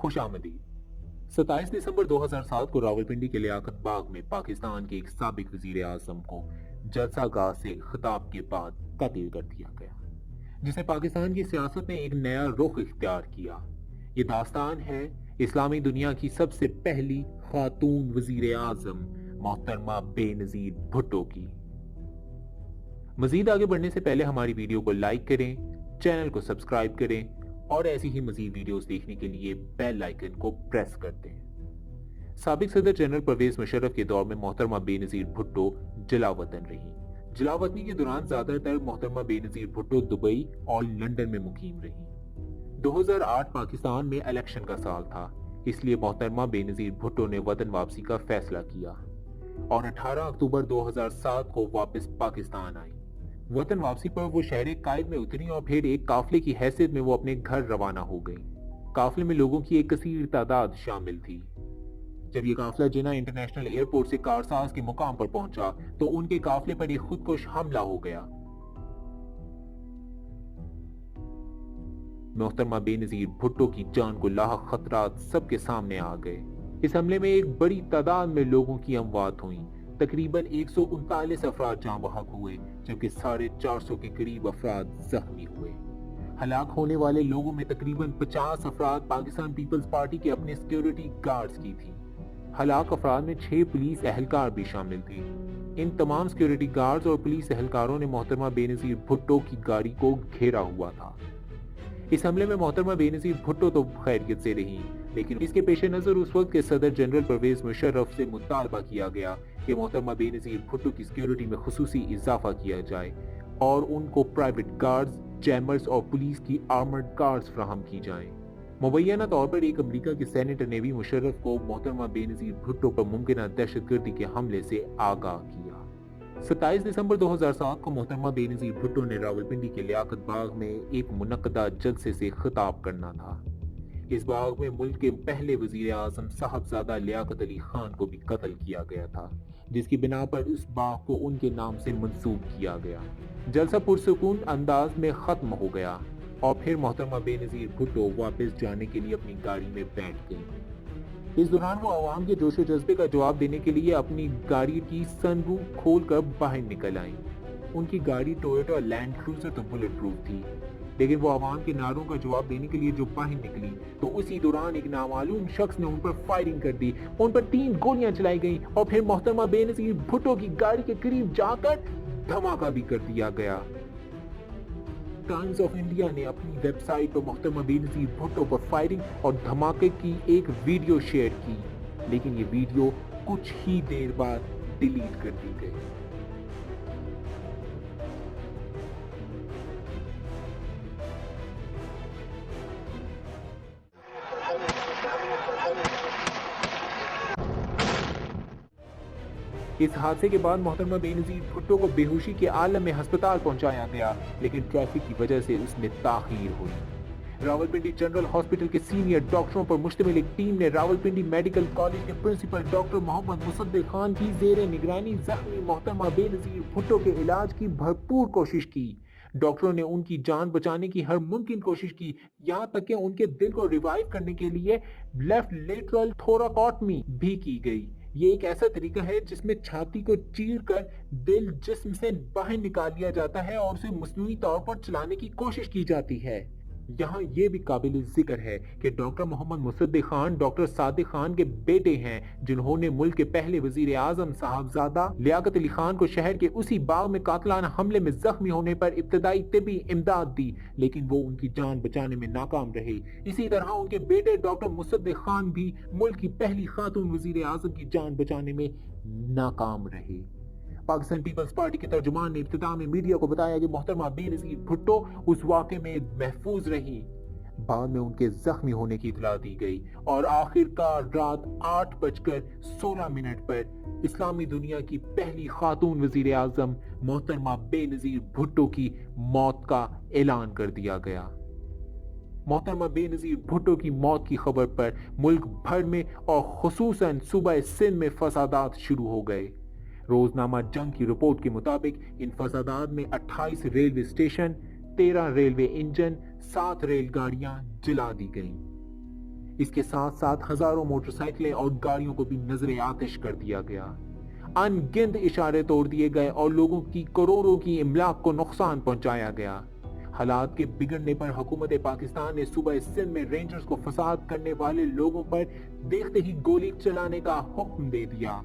خوش آمدید۔ 27 دسمبر 2007 کو راولپنڈی کے لیاقت باغ میں پاکستان کے ایک سابق وزیر اعظم کو جلسہ گاہ سے خطاب کے بعد قتل کر دیا گیا، جس نے پاکستان کی سیاست میں ایک نیا رخ اختیار کیا۔ یہ داستان ہے اسلامی دنیا کی سب سے پہلی خاتون وزیر اعظم محترمہ بے نظیر بھٹو کی۔ مزید آگے بڑھنے سے پہلے ہماری ویڈیو کو لائک کریں، چینل کو سبسکرائب کریں اور ایسی ہی مزید ویڈیوز دیکھنے کے لیے بیل آئیکن کو پریس کر دیں۔ سابق صدر جنرل پرویز مشرف کے دور میں محترمہ بے نظیر بھٹو جلا وطن رہی۔ جلا وطنی کے دوران زیادہ تر محترمہ بے نظیر بھٹو دبئی اور لندن میں مقیم رہی۔ 2008 پاکستان میں الیکشن کا سال تھا، اس لیے محترمہ بے نظیر بھٹو نے وطن واپسی کا فیصلہ کیا اور 18 اکتوبر 2007 کو واپس پاکستان آئی۔ وطن واپسی پر وہ شہر قائد میں اتری اور پھر ایک قافلے کی حیثیت میں وہ اپنے گھر روانہ ہو گئی۔ قافلے میں لوگوں کی ایک کثیر تعداد شامل تھی۔ جب یہ قافلہ جنہ انٹرنیشنل ایئرپورٹ سے کارساز کے مقام پر پہنچا تو ان کے قافلے پر ایک خودکش حملہ ہو گیا۔ محترمہ بے نظیر بھٹو کی جان کو لاحق خطرات سب کے سامنے آ گئے۔ اس حملے میں ایک بڑی تعداد میں لوگوں کی اموات ہوئیں۔ تقریباً 139 افراد جاں بحق ہوئے جبکہ 450 کے قریب افراد زخمی ہوئے۔ ہلاک ہونے والے لوگوں میں تقریباً 50 افراد پاکستان پیپلز پارٹی کے اپنے سیکیورٹی گارڈز کی تھی۔ ہلاک افراد میں 6 پولیس اہلکار بھی شامل تھے۔ ان تمام سیکیورٹی گارڈز اور پولیس اہلکاروں نے محترمہ بے نظیر بھٹو کی گاڑی کو گھیرا ہوا تھا۔ اس حملے میں محترمہ بے نظیر بھٹو تو خیریت سے رہی، لیکن اس کے پیش نظر اس وقت کے صدر جنرل پرویز مشرف سے مطالبہ کیا گیا کہ محترمہ بے نظیر بھٹو کی سیکیورٹی میں خصوصی اضافہ کیا جائے اور ان کو پرائیویٹ گارڈز، چیمبرز اور پولیس کی آرمرڈ کارز فراہم کی جائیں۔ مبینہ طور پر ایک امریکہ کے سینیٹر نے بھی مشرف کو محترمہ بے نظیر بھٹو پر ممکنہ دہشت گردی کے حملے سے آگاہ کیا۔ 27 دسمبر 2007 کو محترمہ بے نظیر بھٹو نے راولپنڈی کے لیاقت باغ میں ایک منعقدہ جلسے سے خطاب کرنا تھا۔ اس باغ میں ملک کے پہلے وزیر اعظم صاحبزادہ لیاقت علی خان کو بھی قتل کیا گیا تھا، جس کی بنا پر اس باغ کو ان کے نام سے منسوب کیا گیا۔ جلسہ پرسکون انداز میں ختم ہو گیا اور پھر محترمہ بے نظیر بھٹو واپس جانے کے لیے اپنی گاڑی میں بیٹھ گئی۔ اس دوران وہ عوام کے جوش و جذبے کا جواب دینے کے لیے اپنی گاڑی کی سن روف کھول کر باہر نکل آئیں۔ ان کی گاڑی ٹویوٹا لینڈ کروزر تو بلٹ پروف تھی، لیکن وہ عوام کے نعروں کا جواب دینے کے لیے جو باہر نکلی تو اسی دوران ایک نامعلوم شخص نے ان پر فائرنگ کر دی۔ ان پر 3 گولیاں چلائی گئیں اور پھر محترمہ بے نظیر بھٹو کی گاڑی کے قریب جا کر دھماکہ بھی کر دیا گیا۔ ٹائمز آف انڈیا نے اپنی ویب سائٹ پر محترمہ بے نظیر بھٹو پر فائرنگ اور دھماکے کی ایک ویڈیو شیئر کی، لیکن یہ ویڈیو کچھ ہی دیر بعد ڈیلیٹ کر دی گئی۔ اس حادثے کے بعد محترمہ بے نظیر بھٹو کو بے ہوشی کے عالم میں ہسپتال پہنچایا گیا، لیکن ٹریفک کی وجہ سے اس میں تاخیر ہوئی۔ راولپنڈی جنرل ہاسپٹل کے سینئر ڈاکٹروں پر مشتمل ایک ٹیم نے راولپنڈی میڈیکل کالج کے پرنسپل ڈاکٹر محمد مصدق خان کی زیر نگرانی زخمی محترمہ بے نظیر بھٹو کے علاج کی بھرپور کوشش کی۔ ڈاکٹروں نے ان کی جان بچانے کی ہر ممکن کوشش کی، یہاں تک کہ ان کے دل کو ریوائیو کرنے کے لیے لیفٹ لیٹرل تھوراکوٹمی بھی کی گئی۔ یہ ایک ایسا طریقہ ہے جس میں چھاتی کو چیر کر دل جسم سے باہر نکال لیا جاتا ہے اور اسے مصنوعی طور پر چلانے کی کوشش کی جاتی ہے۔ یہاں یہ بھی قابل ذکر ہے کہ ڈاکٹر محمد مصدق خان ڈاکٹر صادق خان کے بیٹے ہیں، جنہوں نے ملک کے پہلے وزیر اعظم صاحبزادہ لیاقت علی خان کو شہر کے اسی باغ میں قاتلانہ حملے میں زخمی ہونے پر ابتدائی طبی امداد دی، لیکن وہ ان کی جان بچانے میں ناکام رہے۔ اسی طرح ان کے بیٹے ڈاکٹر مصدق خان بھی ملک کی پہلی خاتون وزیر اعظم کی جان بچانے میں ناکام رہے۔ پاکستان پیپلز پارٹی کے ترجمان نے ابتدا میں میڈیا کو بتایا کہ محترمہ بے نظیر بھٹو اس واقعے میں محفوظ رہی۔ بعد میں ان کے زخمی ہونے کی اطلاع دی گئی اور آخرکار رات 8:16 پر اسلامی دنیا کی پہلی خاتون وزیر اعظم محترمہ بے نظیر بھٹو کی موت کا اعلان کر دیا گیا۔ محترمہ بے نظیر بھٹو کی موت کی خبر پر ملک بھر میں اور خصوصاً صوبہ سندھ میں فسادات شروع ہو گئے۔ روزنامہ جنگ کی رپورٹ کے مطابق ان فسادات میں 28 railway station, 13 railway engine, 7 rail گاڑیاں جلا دی گئیں۔ اس کے ساتھ ساتھ ہزاروں موٹر سائیکلیں اور گاڑیوں کو بھی نظر آتش کر دیا گیا۔ ان گنت اشارے توڑ دیے گئے اور لوگوں کی کروڑوں کی املاک کو نقصان پہنچایا گیا۔ حالات کے بگڑنے پر حکومت پاکستان نے صوبہ سندھ میں رینجرز کو فساد کرنے والے لوگوں پر دیکھتے ہی گولی چلانے کا حکم دے دیا۔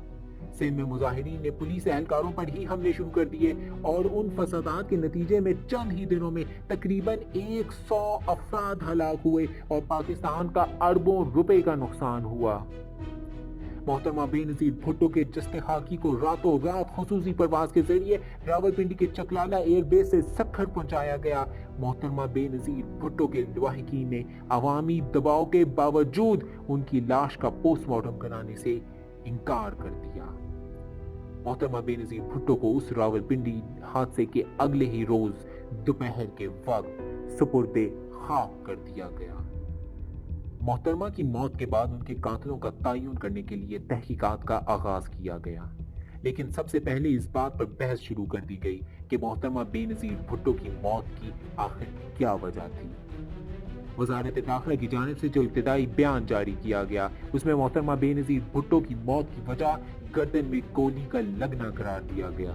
سندھ میں مظاہرین نے پولیس اہلکاروں پر ہی حملے شروع کر دیے اور ان فسادات کے نتیجے میں چند ہی دنوں میں تقریباً 100 افراد ہلاک ہوئے اور پاکستان کا اربوں روپے کا نقصان ہوا۔ محترمہ بے نظیر بھٹو کے جسد خاکی کو راتوں رات خصوصی پرواز کے ذریعے راولپنڈی کے چکلالہ ایئر بیس سے سکھر پہنچایا گیا۔ محترمہ بے نظیر بھٹو کے لواحقین نے عوامی دباؤ کے باوجود ان کی لاش کا پوسٹ مارٹم کرانے سے انکار کر دیا۔ محترمہ بے نظیر بھٹو کو اس راولپنڈی حادثے کے اگلے ہی روز دوپہر کے وقت سپرد خاک کر دیا گیا۔ محترمہ کی موت کے بعد ان کے قاتلوں کا تعین کرنے کے لیے تحقیقات کا آغاز کیا گیا، لیکن سب سے پہلے اس بات پر بحث شروع کر دی گئی کہ محترمہ بے نظیر بھٹو کی موت کی آخر کیا وجہ تھی۔ وزارت داخلہ کی جانب سے جو ابتدائی بیان جاری کیا گیا اس میں محترمہ بے نظیر بھٹو کی موت کی وجہ گردن میں گولی کا لگنا قرار دیا گیا۔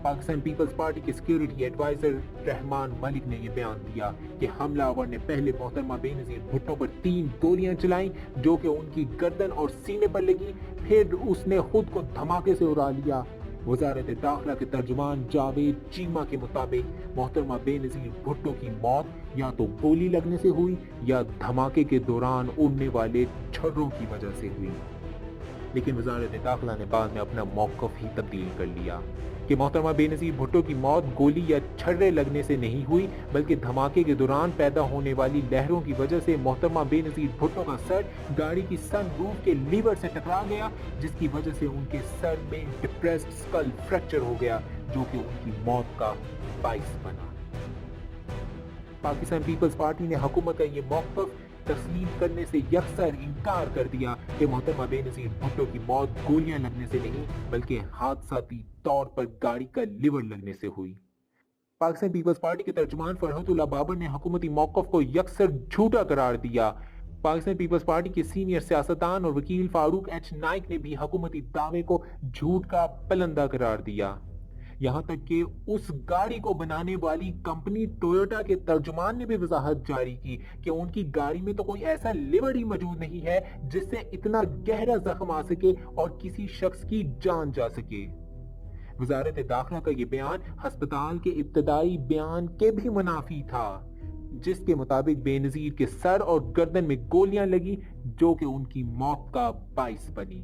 پاکستان پیپلز پارٹی کے سیکیورٹی ایڈوائزر رحمان ملک نے یہ بیان دیا کہ حملہ آور نے پہلے محترمہ بے نظیر بھٹو پر 3 گولیاں چلائیں جو کہ ان کی گردن اور سینے پر لگی، پھر اس نے خود کو دھماکے سے اڑا لیا۔ وزارت داخلہ کے ترجمان جاوید چیمہ کے مطابق محترمہ بے نظیر بھٹو کی موت یا تو گولی لگنے سے ہوئی یا دھماکے کے دوران اڑنے والے چھروں کی وجہ سے ہوئی، لیکن وزارت داخلہ نے بعد میں اپنا موقف ہی تبدیل کر لیا کہ محترمہ بے نظیر بھٹو کی موت گولی یا چھرے لگنے سے نہیں ہوئی بلکہ دھماکے کے دوران پیدا ہونے والی لہروں کی وجہ سے محترمہ بے نظیر بھٹو کا سر گاڑی کی سن روف کے لیور سے ٹکرا گیا، جس کی وجہ سے ان کے سر میں ڈپریسڈ اسکل فریکچر ہو گیا جو کہ ان کی موت کا باعث بنا۔ پاکستان پیپلز پارٹی نے حکومت کا یہ موقف تسلیم کرنے سے یکسر انکار کر دیا کہ محترمہ بے نظیر بھٹو کی موت گولیاں لگنے سے نہیں بلکہ حادثاتی طور پر گاڑی کا لیور لگنے سے ہوئی۔ پاکستان پیپلز پارٹی کے ترجمان فرحت اللہ بابر نے حکومتی موقف کو یکسر جھوٹا قرار دیا۔ پاکستان پیپلز پارٹی کے سینئر سیاستدان اور وکیل فاروق ایچ نائک نے بھی حکومتی دعوے کو جھوٹ کا پلندہ قرار دیا، یہاں تک کہ اس گاڑی کو بنانے والی کمپنی ٹویوٹا کے ترجمان نے بھی وضاحت جاری کی کہ ان کی گاڑی میں تو کوئی ایسا لیور ہی موجود نہیں ہے جس سے اتنا گہرا زخم آ سکے اور کسی شخص کی جان جا سکے۔ وزارت داخلہ کا یہ بیان ہسپتال کے ابتدائی بیان کے بھی منافی تھا، جس کے مطابق بے نظیر کے سر اور گردن میں گولیاں لگی جو کہ ان کی موت کا باعث بنی۔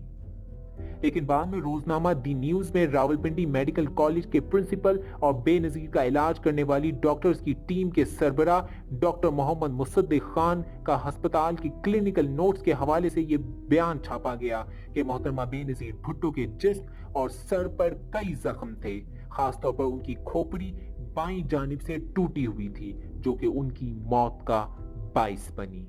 لیکن بعد میں روزنامہ دی نیوز میں راولپنڈی میڈیکل کالج کے پرنسپل اور بے نظیر کا علاج کرنے والی ڈاکٹرز کی ٹیم کے سربراہ ڈاکٹر محمد مصدق خان کا ہسپتال کی کلینکل نوٹس کے حوالے سے یہ بیان چھاپا گیا کہ محترمہ بے نظیر بھٹو کے جسم اور سر پر کئی زخم تھے، خاص طور پر ان کی کھوپڑی بائیں جانب سے ٹوٹی ہوئی تھی جو کہ ان کی موت کا باعث بنی۔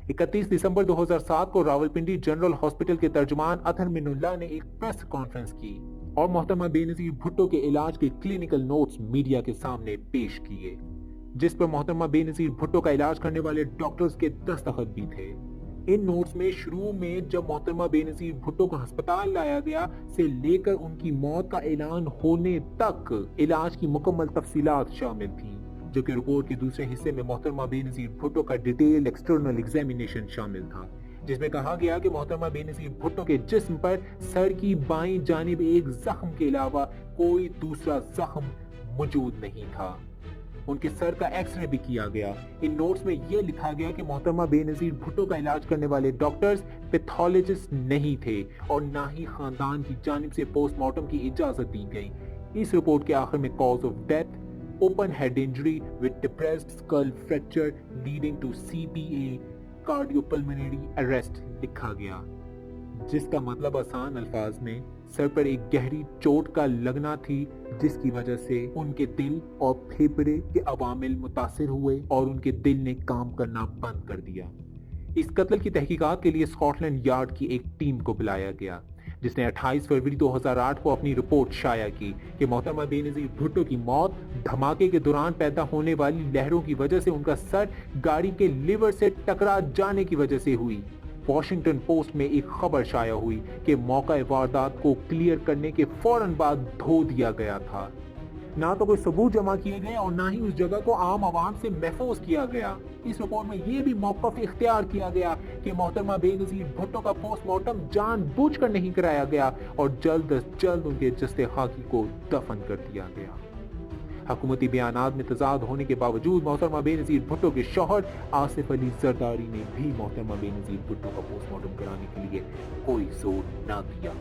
31 دسمبر 2007 کو راولپنڈی جنرل ہاسپٹل کے ترجمان اطہر من اللہ نے ایک پریس کانفرنس کی اور محترمہ بے نظیر بھٹو کے علاج کے کلینکل نوٹس میڈیا کے سامنے پیش کیے، جس پر محترمہ بے نظیر بھٹو کا علاج کرنے والے ڈاکٹرز کے دستخط بھی تھے۔ ان نوٹس میں شروع میں جب محترمہ بے نظیر بھٹو کو ہسپتال لایا گیا سے لے کر ان کی موت کا اعلان ہونے تک علاج کی مکمل تفصیلات شامل تھیں، جو کہ رپورٹ کے دوسرے حصے میں محترمہ بے نظیر بھٹو کا ڈیٹیل ایکسٹرنل ایگزامینیشن شامل تھا، جس میں کہا گیا کہ محترمہ بے نظیر بھٹو کے جسم پر سر کی بائیں جانب ایک زخم کے علاوہ کوئی دوسرا زخم موجود نہیں تھا۔ ان کے سر کا ایکس رے بھی کیا گیا۔ ان نوٹس میں یہ لکھا گیا کہ محترمہ بے نظیر بھٹو کا علاج کرنے والے ڈاکٹرز پیتھولوجسٹ نہیں تھے اور نہ ہی خاندان کی جانب سے پوسٹ مارٹم کی اجازت دی گئی۔ اس رپورٹ کے آخر میں cause of death open head injury with depressed skull fracture leading to CPA cardiopulmonary arrest لکھا گیا، جس کا مطلب آسان الفاظ میں سر پر ایک گہری چوٹ کا لگنا تھی جس کی وجہ سے ان کے دل اور پھیپھڑے کے عوامل متاثر ہوئے اور ان کے دل نے کام کرنا بند کر دیا۔ اس قتل کی تحقیقات کے لیے اسکاٹ لینڈ یارڈ کی ایک ٹیم کو بلایا گیا جس نے 28 فروری 2008 کو اپنی رپورٹ شائع کی کہ محترمہ بے نظیر بھٹو کی موت دھماکے کے دوران پیدا ہونے والی لہروں کی وجہ سے ان کا سر گاڑی کے لیور سے ٹکرا جانے کی وجہ سے ہوئی۔ واشنگٹن پوسٹ میں ایک خبر شائع ہوئی کہ موقع واردات کو کلیئر کرنے کے فوراً بعد دھو دیا گیا تھا۔ نہ تو کوئی ثبوت جمع کیے گئے اور نہ ہی اس جگہ کو عام عوام سے محفوظ کیا گیا۔ اس رپورٹ میں یہ بھی موقف اختیار کیا گیا کہ محترمہ بے نظیر بھٹو کا پوسٹ مارٹم جان بوجھ کر نہیں کرایا گیا اور جلد از جلد ان کے جسد خاکی کو دفن کر دیا گیا۔ حکومتی بیانات میں تضاد ہونے کے باوجود محترمہ بے نظیر بھٹو کے شوہر آصف علی زرداری نے بھی محترمہ بے نظیر بھٹو کا پوسٹ مارٹم کرانے کے لیے کوئی زور نہ دیا،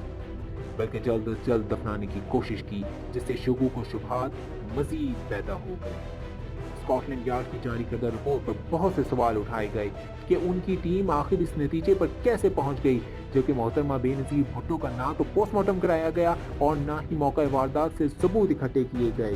بلکہ جلد از جلد دفنانے کی کوشش کی، جس سے شکوک و شبہات مزید پیدا ہو گئے۔ اسکاٹ لینڈ یارڈ کی جاری کردہ رپورٹ پر بہت سے سوال اٹھائے گئے کہ ان کی ٹیم آخر اس نتیجے پر کیسے پہنچ گئی، جبکہ محترمہ بے نظیر بھٹو کا نہ تو پوسٹ مارٹم کرایا گیا اور نہ ہی موقع واردات سے ثبوت اکٹھے کیے گئے،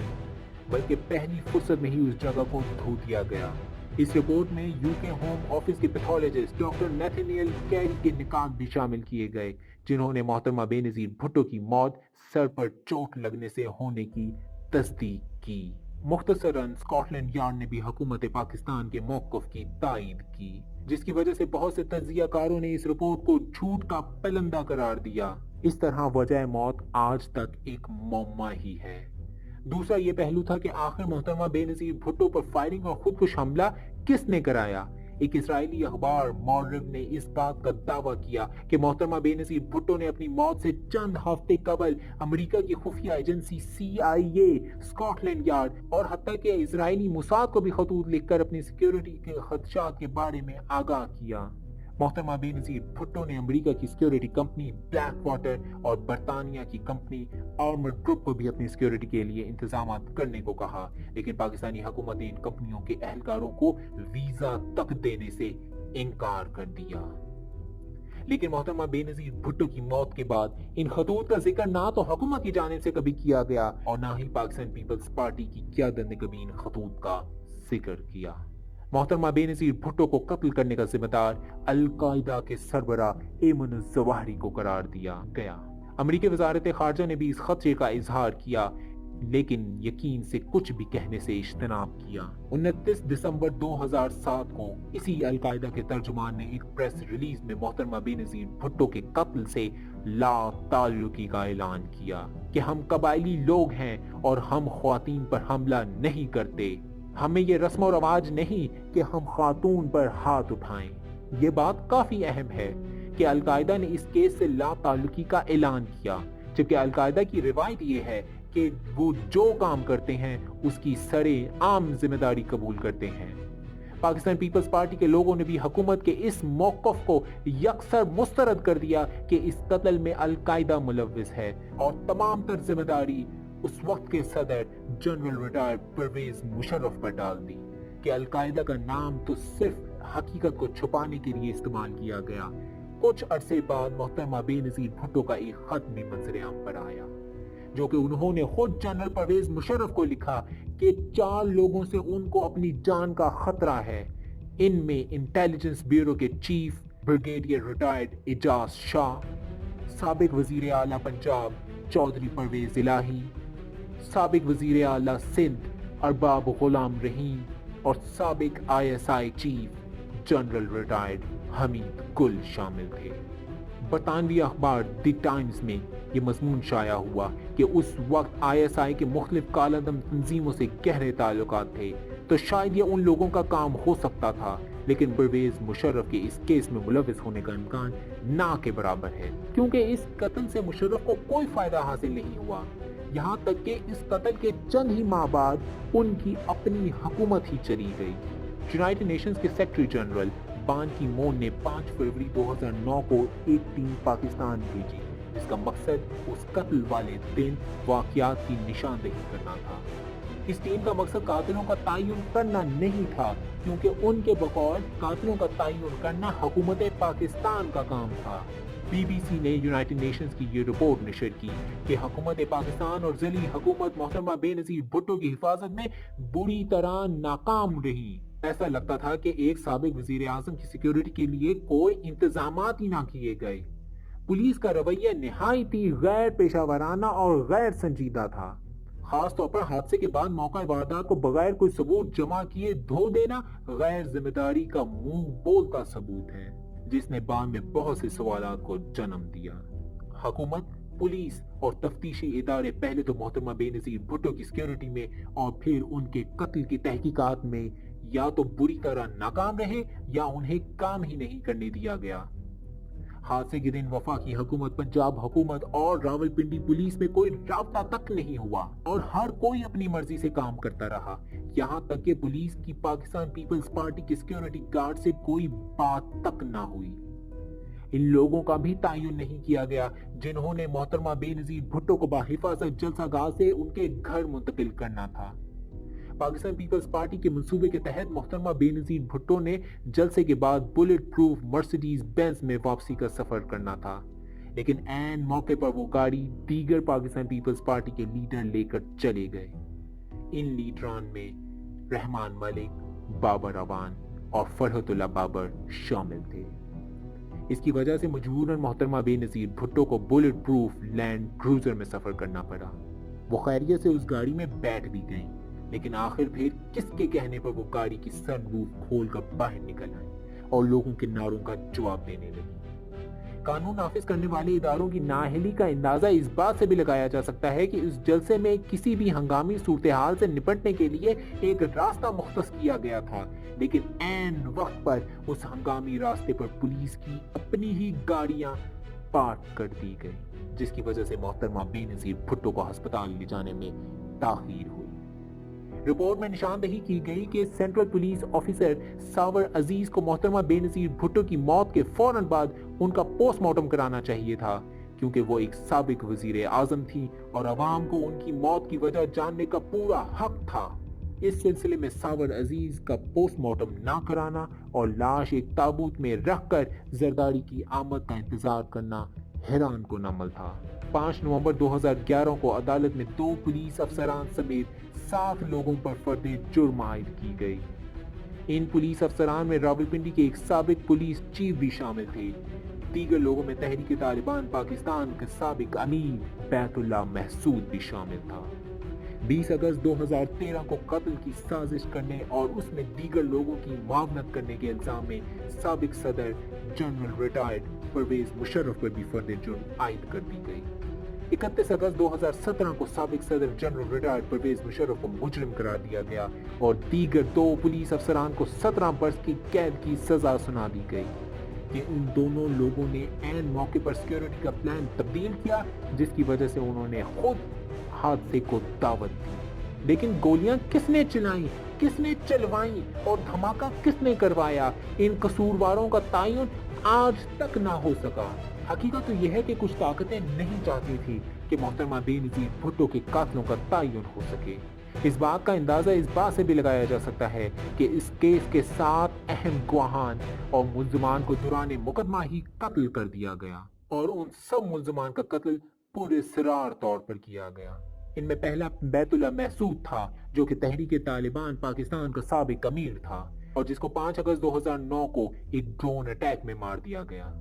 بلکہ پہلی فرصت میں ہی اس جگہ کو دھو دیا گیا۔ اس رپورٹ میں یو کے ہوم آفس کے پیتھولوجسٹ ڈاکٹر نیتھنیل کیری کے نکات بھی شامل کیے گئے، جنہوں نے محترمہ بے نظیر بھٹو کی موت سر پر چوٹ لگنے سے ہونے کی تصدیق کی۔ مختصراً اسکاٹ لینڈ یارڈ نے بھی حکومت پاکستان کے موقف کی تائید کی، جس کی وجہ سے بہت سے تجزیہ کاروں نے اس رپورٹ کو جھوٹ کا پلندہ قرار دیا۔ اس طرح وجہ موت آج تک ایک معمہ ہی ہے۔ دوسرا یہ پہلو تھا کہ آخر محترمہ بے نظیر بھٹو پر فائرنگ اور خودکش حملہ کس نے کرایا۔ ایک اسرائیلی اخبار مورف نے اس بات کا دعویٰ کیا کہ محترمہ بے نظیر بھٹو نے اپنی موت سے چند ہفتے قبل امریکہ کی خفیہ agency CIA، Scotland Yard اور حتیٰ کہ اسرائیلی موساد کو بھی خطوط لکھ کر اپنی سیکیورٹی کے خدشات کے بارے میں آگاہ کیا۔ محترمہ بے نظیر بھٹو نے امریکہ کی سیکیورٹی کمپنی بلیک واٹر اور برطانیہ کی کمپنی آرمرڈ گروپ کو بھی اپنی سیکیورٹی کے لیے انتظامات کرنے کو کہا، لیکن پاکستانی حکومت نے ان کمپنیوں کے اہلکاروں کو ویزا تک دینے سے انکار کر دیا۔ لیکن محترمہ بے نظیر بھٹو کی موت کے بعد ان خطوط کا ذکر نہ تو حکومت کی جانب سے کبھی کیا گیا اور نہ ہی پاکستان پیپلز پارٹی کی قیادت نے کبھی ان خطوط کا ذکر کیا۔ محترمہ بے نظیر بھٹو کو قتل کرنے کا ذمہ دار القاعدہ کے سربراہ ایمن الظواہری کو قرار دیا گیا۔ امریکی وزارت خارجہ نے بھی اس خدشے کا اظہار کیا، لیکن یقین سے کچھ بھی کہنے سے اجتناب کیا۔ 29 دسمبر 2007 کو اسی القاعدہ کے ترجمان نے ایک پریس ریلیز میں محترمہ بے نظیر بھٹو کے قتل سے لا تعلقی کا اعلان کیا کہ ہم قبائلی لوگ ہیں اور ہم خواتین پر حملہ نہیں کرتے۔ ہمیں یہ رسم و رواج نہیں کہ ہم خاتون پر ہاتھ اٹھائیں۔ یہ بات کافی اہم ہے کہ القاعدہ نے اس کیس سے لا تعلقی کا اعلان کیا، جبکہ القاعدہ کی روایت یہ ہے کہ وہ جو کام کرتے ہیں اس کی سرے عام ذمہ داری قبول کرتے ہیں۔ پاکستان پیپلز پارٹی کے لوگوں نے بھی حکومت کے اس موقف کو یکسر مسترد کر دیا کہ اس قتل میں القاعدہ ملوث ہے اور تمام تر ذمہ داری اس وقت کے صدر جنرل ریٹائرڈ پرویز مشرف پر ڈال دی کہ القاعدہ کا نام تو صرف حقیقت کو چھپانے کے لیے استعمال کیا گیا۔ کچھ عرصے بعد محترمہ بے نظیر بھٹو کا ایک خط بھی منظر عام پر آیا، جو کہ انہوں نے خود جنرل پرویز مشرف کو لکھا کہ 4 لوگوں سے ان کو اپنی جان کا خطرہ ہے۔ ان میں انٹیلیجنس بیورو کے چیف بریگیڈیئر ریٹائرڈ اعجاز شاہ، سابق وزیر اعلیٰ پنجاب چودھری پرویز الہی، سابق وزیر اعلیٰ سندھ ارباب غلام رحیم اور سابق ISI چیف جنرل ریٹائرڈ حمید گل شامل تھے۔ برطانوی اخبار دی ٹائمز میں یہ مضمون شائع ہوا کہ اس وقت ISI کے مختلف کالعدم تنظیموں سے گہرے تعلقات تھے، تو شاید یہ ان لوگوں کا کام ہو سکتا تھا، لیکن پرویز مشرف کے اس کیس میں ملوث ہونے کا امکان نہ کے برابر ہے، کیونکہ اس قتل سے مشرف کو کوئی فائدہ حاصل نہیں ہوا، یہاں تک کہ اس قتل کے چند ہی ماہ بعد ان کی اپنی حکومت ہی چلی گئی۔ یونائیٹڈ نیشنز کے سیکرٹری جنرل بان کی مون نے 5 فروری 2009 کو ایک ٹیم پاکستان بھیجی، جس کا مقصد اس قتل والے دن واقعات کی نشاندہی کرنا تھا۔ اس ٹیم کا مقصد قاتلوں کا تعین کرنا نہیں تھا، کیونکہ ان کے بقول قاتلوں کا تعین کرنا حکومت پاکستان کا کام تھا۔ BBC نے یونائیٹڈ نیشنز کی یہ رپورٹ نشر کی کہ حکومت پاکستان اور ذیلی حکومت محترمہ بے نظیر بھٹو کی حفاظت میں بری طرح ناکام رہی۔ ایسا لگتا تھا کہ ایک سابق وزیر اعظم کی سیکیورٹی کے لیے کوئی انتظامات ہی نہ کیے گئے۔ پولیس کا رویہ نہایتی غیر پیشہ ورانہ اور غیر سنجیدہ تھا۔ خاص طور پر حادثے کے بعد موقع واردات کو بغیر کوئی ثبوت جمع کیے دھو دینا غیر ذمہ داری کا منہ بولتا ثبوت ہے، جس نے بعد میں بہت سے سوالات کو جنم دیا۔ حکومت، پولیس اور تفتیشی ادارے پہلے تو محترمہ بے نظیر بھٹو کی سیکیورٹی میں اور پھر ان کے قتل کی تحقیقات میں یا تو بری طرح ناکام رہے یا انہیں کام ہی نہیں کرنے دیا گیا۔ حادثے کے دن وفاقی حکومت، پنجاب حکومت اور راولپنڈی پولیس میں کوئی رابطہ تک نہیں ہوا اور ہر کوئی اپنی مرضی سے کام کرتا رہا، یہاں تک کہ پولیس کی پاکستان پیپلز پارٹی کے سیکیورٹی گارڈ سے کوئی بات تک نہ ہوئی۔ ان لوگوں کا بھی تعین نہیں کیا گیا جنہوں نے محترمہ بے نظیر بھٹو کو بحفاظت جلسہ گاہ سے ان کے گھر منتقل کرنا تھا۔ پاکستان پیپلز پارٹی کے منصوبے کے تحت محترمہ بے نظیر بھٹو نے جلسے کے بعد بلٹ پروف مرسیڈیز بینز میں واپسی کا سفر کرنا تھا، لیکن عین موقع پر وہ گاڑی دیگر پاکستان پیپلز پارٹی کے لیڈر لے کر چلے گئے۔ ان لیڈران میں رحمان ملک، بابر اعوان اور فرحت اللہ بابر شامل تھے۔ اس کی وجہ سے مجبوراً محترمہ بے نظیر بھٹو کو بلٹ پروف لینڈ کروزر میں سفر کرنا پڑا۔ وہ خیریت سے اس گاڑی میں بیٹھ بھی گئیں، لیکن آخر پھر کس کے کہنے پر وہ گاڑی کی سن روف کھول کر باہر نکل آئیں اور لوگوں کے نعروں کا جواب دینے لگی۔ قانون نافذ کرنے والے اداروں کی نااہلی کا اندازہ اس بات سے بھی لگایا جا سکتا ہے کہ اس جلسے میں کسی بھی ہنگامی صورتحال سے نپٹنے کے لیے ایک راستہ مختص کیا گیا تھا، لیکن عین وقت پر اس ہنگامی راستے پر پولیس کی اپنی ہی گاڑیاں پارک کر دی گئی، جس کی وجہ سے محترمہ بے نظیر بھٹو کو ہسپتال لے جانے میں تاخیر ہوئی۔ رپورٹ میں نشاندہی کی گئی کہ سینٹرل پولیس آفیسر ساور عزیز کو محترمہ بے نظیر بھٹو کی موت کے فوراً بعد ان کا پوسٹ مارٹم کرانا چاہیے تھا، کیونکہ وہ ایک سابق وزیر اعظم تھی اور عوام کو ان کی موت کی وجہ جاننے کا پورا حق تھا۔ اس سلسلے میں ساور عزیز کا پوسٹ مارٹم نہ کرانا اور لاش ایک تابوت میں رکھ کر زرداری کی آمد کا انتظار کرنا حیران کن عمل تھا۔ 5 نومبر 2011 کو عدالت میں 2 پولیس افسران سمیت 7 لوگوں پر فرد جرم عائد کی گئی۔ ان پولیس افسران میں راولپنڈی کے ایک سابق پولیس چیف بھی شامل تھے۔ دیگر لوگوں میں تحریک طالبان پاکستان کے سابق امیر بیت اللہ محسود بھی شامل تھا۔ 20 اگست 2013 کو قتل کی سازش کرنے اور اس میں دیگر لوگوں کی معاونت کرنے کے الزام میں سابق صدر جنرل ریٹائرڈ پرویز مشرف پر بھی فرد جرم عائد کر دی گئی۔ 31 اگست 2017 کو سابق صدر جنرل ریٹائرڈ پرویز مشرف کو مجرم قرار دیا گیا اور دیگر 2 پولیس افسران کو 17 برس کی قید کی سزا سنا دی گئی کہ ان دونوں لوگوں نے عین موقع پر سیکیورٹی کا پلان تبدیل کیا، جس کی وجہ سے انہوں نے خود حادثے کو دعوت دی۔ لیکن گولیاں کس نے چلائیں، کس نے چلوائیں اور دھماکہ کس نے کروایا، ان قصورواروں کا تعین آج تک نہ ہو سکا۔ حقیقت تو یہ ہے کہ کچھ طاقتیں نہیں چاہتی تھی کہ محترمہ بے نظیر بھٹو کے قاتلوں کا تعین ہو سکے۔ اس بات کا اندازہ اس بات سے بھی لگایا جا سکتا ہے کہ اس کیس کے 7 اہم گواہان اور ملزمان کو دوران مقدمہ ہی قتل کر دیا گیا اور ان سب ملزمان کا قتل پورے سرار طور پر کیا گیا۔ ان میں پہلا بیت اللہ محسود تھا، جو کہ تحریک طالبان پاکستان کا سابق امیر تھا اور جس کو 5 اگست 2009 کو ایک ڈرون اٹیک میں مار دیا گیا۔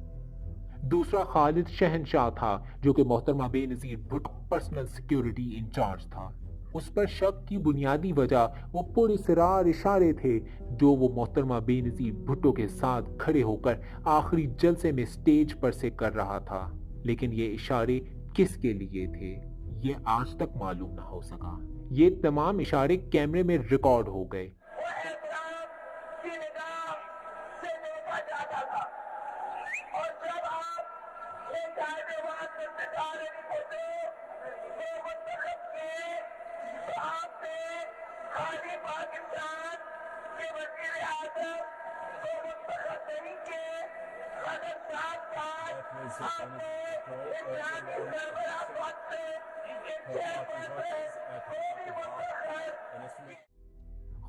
دوسرا خالد شہنشاہ تھا، جو کہ محترمہ بے نظیر بھٹو پرسنل سیکیورٹی انچارج تھا۔ اس پر شک کی بنیادی وجہ وہ پورے سرار اشارے تھے جو وہ محترمہ بے نظیر بھٹو کے ساتھ کھڑے ہو کر آخری جلسے میں سٹیج پر سے کر رہا تھا، لیکن یہ اشارے کس کے لیے تھے یہ آج تک معلوم نہ ہو سکا۔ یہ تمام اشارے کیمرے میں ریکارڈ ہو گئے۔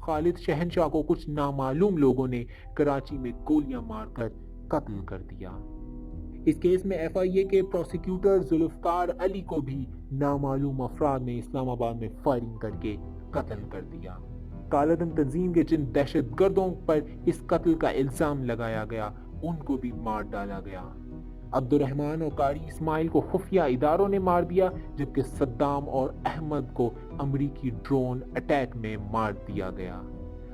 خالد شہنشاہ کو کچھ نامعلوم لوگوں نے کراچی میں گولیاں مار کر قتل کر دیا۔ اس کیس میں ایف آئی اے کے پروسیکیوٹر ذوالفقار علی کو بھی نامعلوم افراد نے اسلام آباد میں فائرنگ کر کے قتل کر دیا۔ کالا دن تنظیم کے جن دہشت گردوں پر اس قتل کا الزام لگایا گیا ان کو بھی مار ڈالا گیا۔ عبد الرحمن اور قاری اسماعیل کو خفیہ اداروں نے مار دیا، جبکہ صدام اور احمد کو امریکی ڈرون اٹیک میں مار دیا گیا۔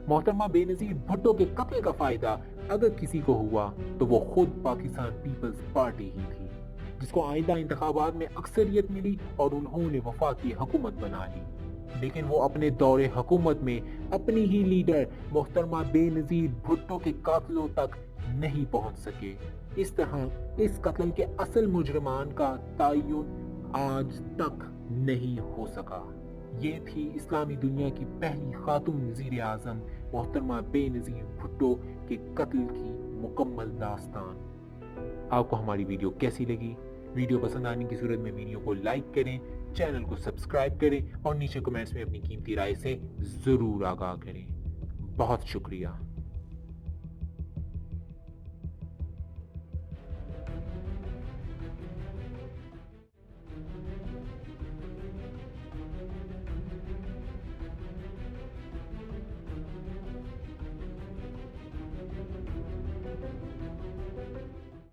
محترمہ بے نظیر بھٹو کے قتل کا فائدہ اگر کسی کو ہوا تو وہ خود پاکستان پیپلز پارٹی ہی تھی، جس کو آئندہ انتخابات میں اکثریت ملی اور انہوں نے وفاقی حکومت بنا لی، لیکن وہ اپنے دور حکومت میں اپنی ہی لیڈر محترمہ بے نظیر بھٹو کے قاتلوں تک نہیں پہنچ سکے۔ اس طرح اس قتل کے اصل مجرمان کا تعین آج تک نہیں ہو سکا۔ یہ تھی اسلامی دنیا کی پہلی خاتون وزیر اعظم محترمہ بے نظیر بھٹو کے قتل کی مکمل داستان۔ آپ کو ہماری ویڈیو کیسی لگی؟ ویڈیو پسند آنے کی صورت میں ویڈیو کو لائک کریں، چینل کو سبسکرائب کریں اور نیچے کمنٹس میں اپنی قیمتی رائے سے ضرور آگاہ کریں۔ بہت شکریہ۔